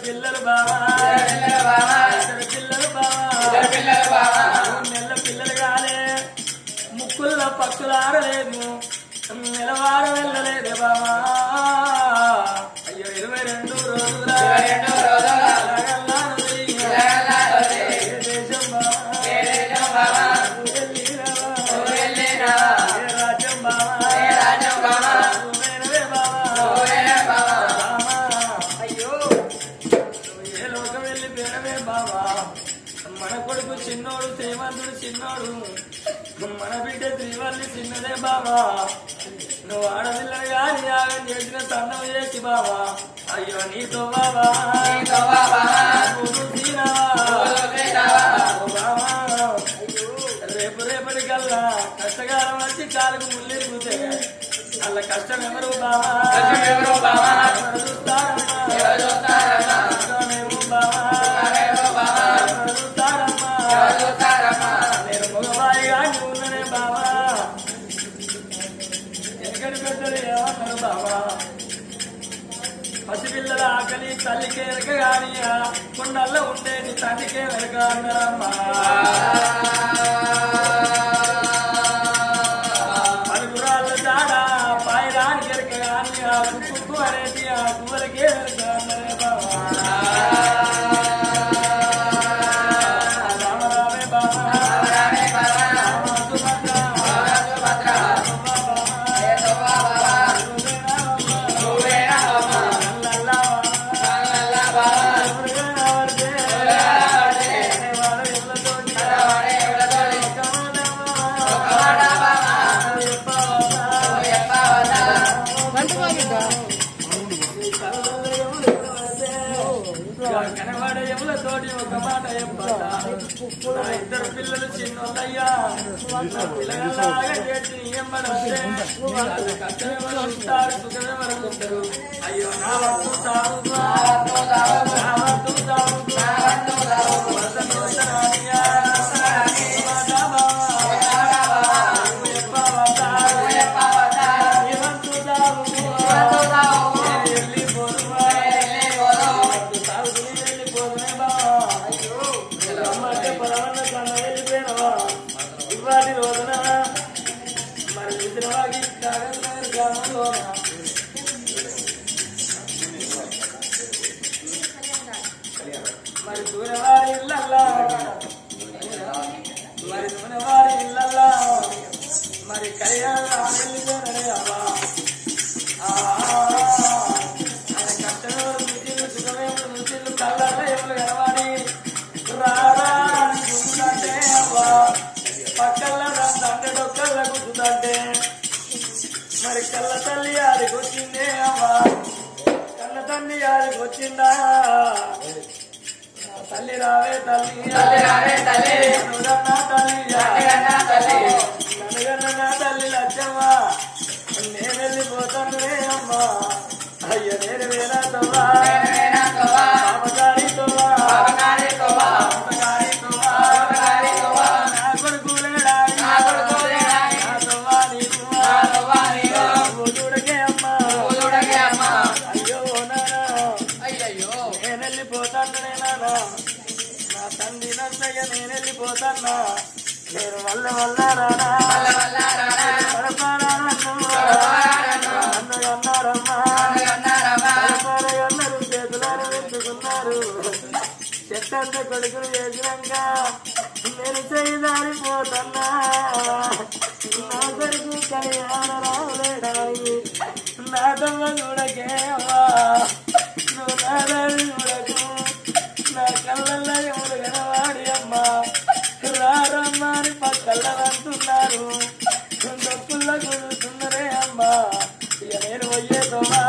పిల్లలు బావా పిల్లలు బావా నెల పిల్లలు కాలే ముక్కుల్లో పక్కులు ఆడలేదు నెలవారు వెళ్ళలేదే బావా అయ్యో 22 రోజుల చిన్నోడు శ్రీమంతుడు చిన్నోడు మన బిడ్డ శ్రీవల్లి చిన్నదే బావా నువ్వు ఆడపిల్లని గాని యాగం చేసిన సన్నం చేసి బావా అయ్యో నీతో బావా రేపటికల్లా కష్టకాలం వచ్చి కాలుకు ముళ్ళిరుగుతే అలా కష్టం ఎవరు బావా నేను మగవాయిగా ఉన్ననే బావా ఎక్కడి పెద్దలు ఏమన్నారు బావా పసిపిల్లల ఆకలి తల్లికే వెనక గాని కొండల్లో ఉండేది తండ్రికే వెనక అన్నారమ్మా పలుగురాళ్ళ జాడ పాయరానికి వెనక గాని కుక్కు అనేది ఆ కువలకే వెనక అన్నరే బావా కనబడే ఎములతోటి ఒక మాట చెప్పదా నా ఇద్దరు పిల్లలు చిన్నోళ్ళయ్యా పిల్లలాగా చేసి ఏమనంటే కష్టమెవరు ఉంటారు సుఖమెవరు ఉంటారు అయ్యో నా వస్తు ఇవాటి రోజున మరి హైదరాబాద్ గ్రామంలో మరి దూరవారి ఇళ్ళల్లా మరి కళ్యాణం వెళ్ళిపోయినరే అవ్వా ఆయన కష్టంలో మిషన్లు సుఖమేములు మిషన్లు కళ్ళల్లో ఏములు కనవాడి రాదంటే అవ్వా పక్కల్లో దండొక్కల్లో కూర్చుందంటే మరి కళ్ళ తల్లి ఆడికి వచ్చిందే అవ్వా కళ్ళ తల్లి ఆడికి వచ్చిందా తల్లి రావే తల్లి నన్నుగన్న తల్లి లచ్చమ్మ నేను వెళ్ళిపోతాను అమ్మా అయ్యో నేను వేనాతోవా నా కొడుకు చూడకే అమ్మా అయ్యో అయ్యో నేను వెళ్ళిపోతాను నాన్న నా తండ్రి నన్నయ్య నేను వెళ్ళిపోతాన్నా నేను వల్ల రానా అన్నారు చేతులారు పెట్టుకున్నారు చెట్టంత కొడుకులు చేసినాక నేను చేయదారిపోతున్నా నా కొడుకు కళ్యాణ రావులేడాయి నా తమ్మ చూడకే అమ్మా నువ్వు నా దారి చూడకు నా కళ్ళల్లో ఎవరు కనవాడి అమ్మా రారమ్మా అని పక్కల్లో అంటున్నారు డొక్కుల్లో కుదురుతున్నారే అమ్మా ఇక నేను పోయేతోవా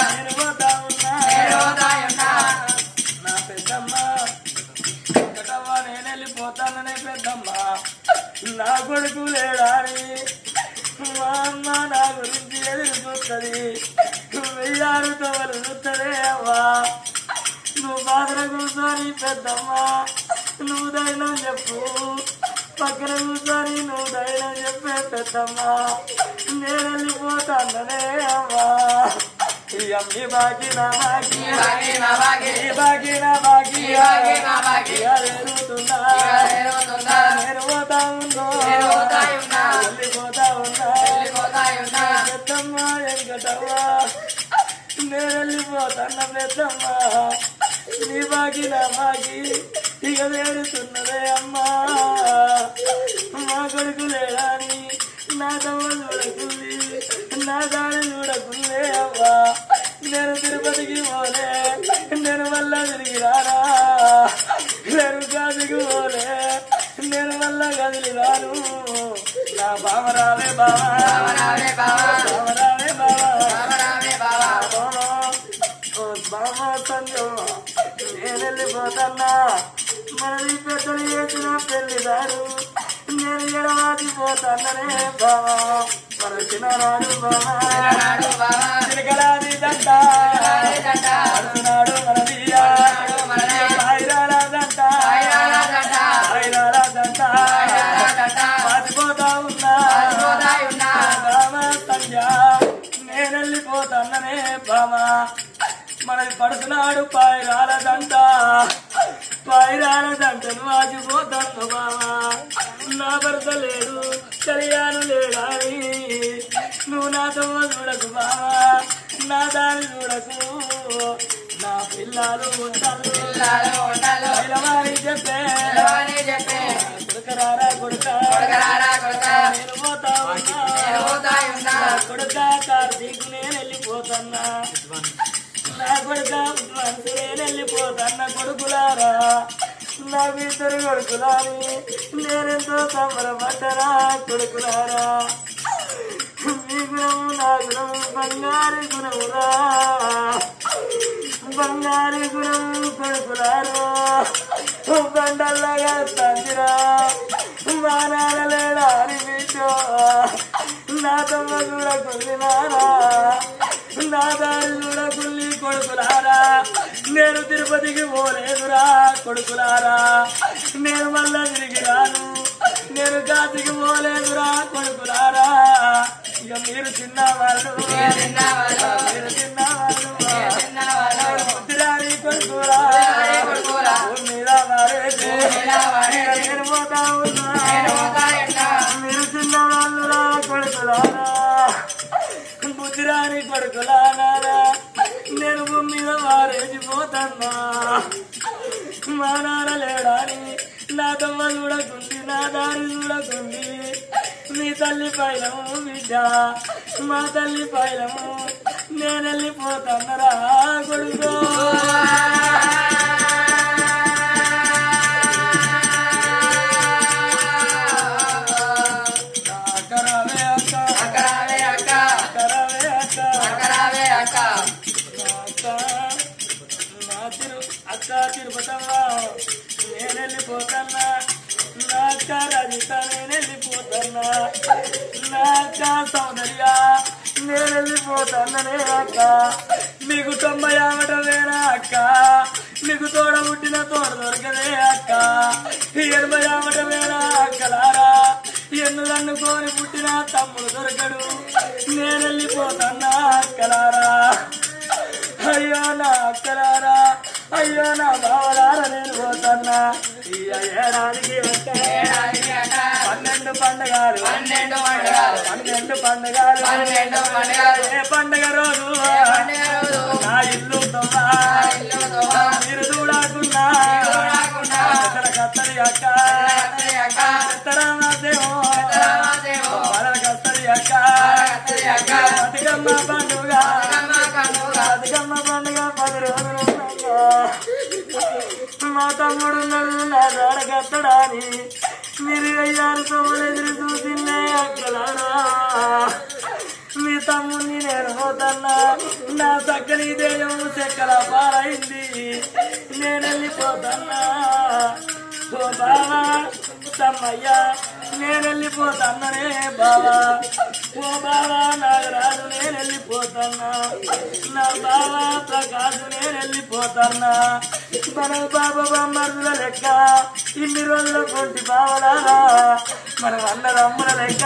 నేను పోతా ఉన్నా నా పెద్దమ్మ వెంకటమ్మ నేను వెళ్ళిపోతాననే పెద్దమ్మ నా కొడుకు లేడాని మా అమ్మ నా గురించి ఎదురు చూస్తుంది 1000 తవలు చూస్తదే అవ్వా నువ్వు బాధల కూర్చొని పెద్దమ్మ నువ్వు ధైర్యం చెప్పు పక్కన కూర్చొని నువ్వు ధైర్యం చెప్పే పెద్దమ్మ నేను వెళ్ళిపోతాననే అమ్మా అమ్మి బాకి నా బాకి ఎరుగుతుందా నేను పోతా ఉన్నా వెళ్ళిపోతా ఉన్నా పెద్దమ్మ వెంకటమ్మ నేను వెళ్ళిపోతాన్న పెద్దమ్మ నీ బాకి నా బాకి ఇక వేరుతున్నదే అమ్మా మా కొడుకు లేడాని నా తమ్మ చూడకుంది నా దాని చూడకుందే అవ్వా నేను తిరుపతికి పోలే నేను మళ్ళా తిరిగి రానా నేను గాదికి పోలే నేను మళ్ళా గదిలి రాను నా బావరావే బావరావే బావ సంజమ్మ నేను వెళ్ళిపోతాన్నా మనది పెద్దలు చేసిన పెళ్లిదారు నేను ఎడవాదిపోతాననే బావా మన చిన్ననాడు బావా చిరకలాది దంట నాడు మనది ఐరాల దంట పాతిపోతా ఉన్నా బావా సంజ నేను వెళ్ళిపోతాననే బావా మనది పడుతున్నాడు పైరాలదంట పైరాలదంటను ఆగిపోతాను బావా నా భర్త లేడు కళ్యాణం లేడాని నువ్వు నాతో చూడకు బావా నా దాని చూడకు నా పిల్లలు ఉంటారు చెప్పే కొడుకరారా కొడుక నేను పోతా ఉన్నా కొడుక కార్తీకు నేను వెళ్ళిపోతున్నా నా కొడుక నేను వెళ్ళిపోతాన్న కొడుకులారా నా ఇద్దరు కొడుకులాని నేనెంతో సంబరపడ్డరా కొడుకులారా మీ గుణము నా గుణము బంగారు గుణమురా బంగారు గుణము కొడుకులారా బండల్లాగా తందిరా మా నాన్న లేడా అని మీటో నా తమ్మ చూడకుంది నానా నా దారి చూడకుల్లి కొడుకులారా నేను తిరుపతికి పోలేదురా కొడుకులారా నేను మళ్ళా తిరిగి రాను నేను గాతికి పోలేదురా కొడుకులారా ఇక మీరు చిన్నవాళ్ళు బుద్ధిరాని కొడుకురా మీద మారేసి నేను పోతా ఉన్నా మీరు చిన్నవాళ్ళురా కొడుకులారా బుద్ధిరాని కొడుకులారా నేను భూమి మీద వారేసిపోతున్నా మా నాన్న లేడాని నా తమ్మ చూడకుంది నా దారి చూడకుంది మీ తల్లి పైలము బిడ్డ మా తల్లి పైలము నేను వెళ్ళిపోతానరా కొడుకో అక్క తిరుపతమ్మ నేను వెళ్ళిపోతున్నా నా అక్క రజిత నేను వెళ్ళిపోతున్నా నా అక్క సౌందర్య నేను వెళ్ళిపోతాననే అక్క మీకు 90 ఆమటమేనా అక్క మీకు తోడ పుట్టిన తోడ దొరకదే అక్క 80 ఆమటమేనా అక్కలారా ఎన్నులన్నుకొని పుట్టిన తమ్ముడు దొరకడు నేను వెళ్ళిపోతున్నా అక్కలారా అయ్యో నా అక్కలారా అయ్యో నా బావలారా నేను పోతున్నా ఏడాదికి 12 పండుగలు ఏ పండుగ రోజు నా ఇల్లు మీరు చూడకున్నా కత్తరి అక్క కత్తరి అక్క బతుకమ్మ పండుగ 10 రోజులు మా తమ్ముడు నా దాడగత్తడాని మీరు 5-6 తమ్ముడు ఎదురు చూసిందే అక్కలారా మీ తమ్ముడిని నేను పోతున్నా నా చక్కని దేయం చెక్కల పారైంది నేను వెళ్ళిపోతున్నా ఓ బావా తమ్మయ్య నేను వెళ్ళిపోతాననే బావా ఓ బావా నాగరాజు నేను వెళ్ళిపోతున్నా నా బావా ప్రకాశు నేను వెళ్ళిపోతున్నా మన బాబా బామ్మర్దుల లెక్క ఇన్ని రోజుల కొంటి బావలా మనం అన్నదమ్ముల లెక్క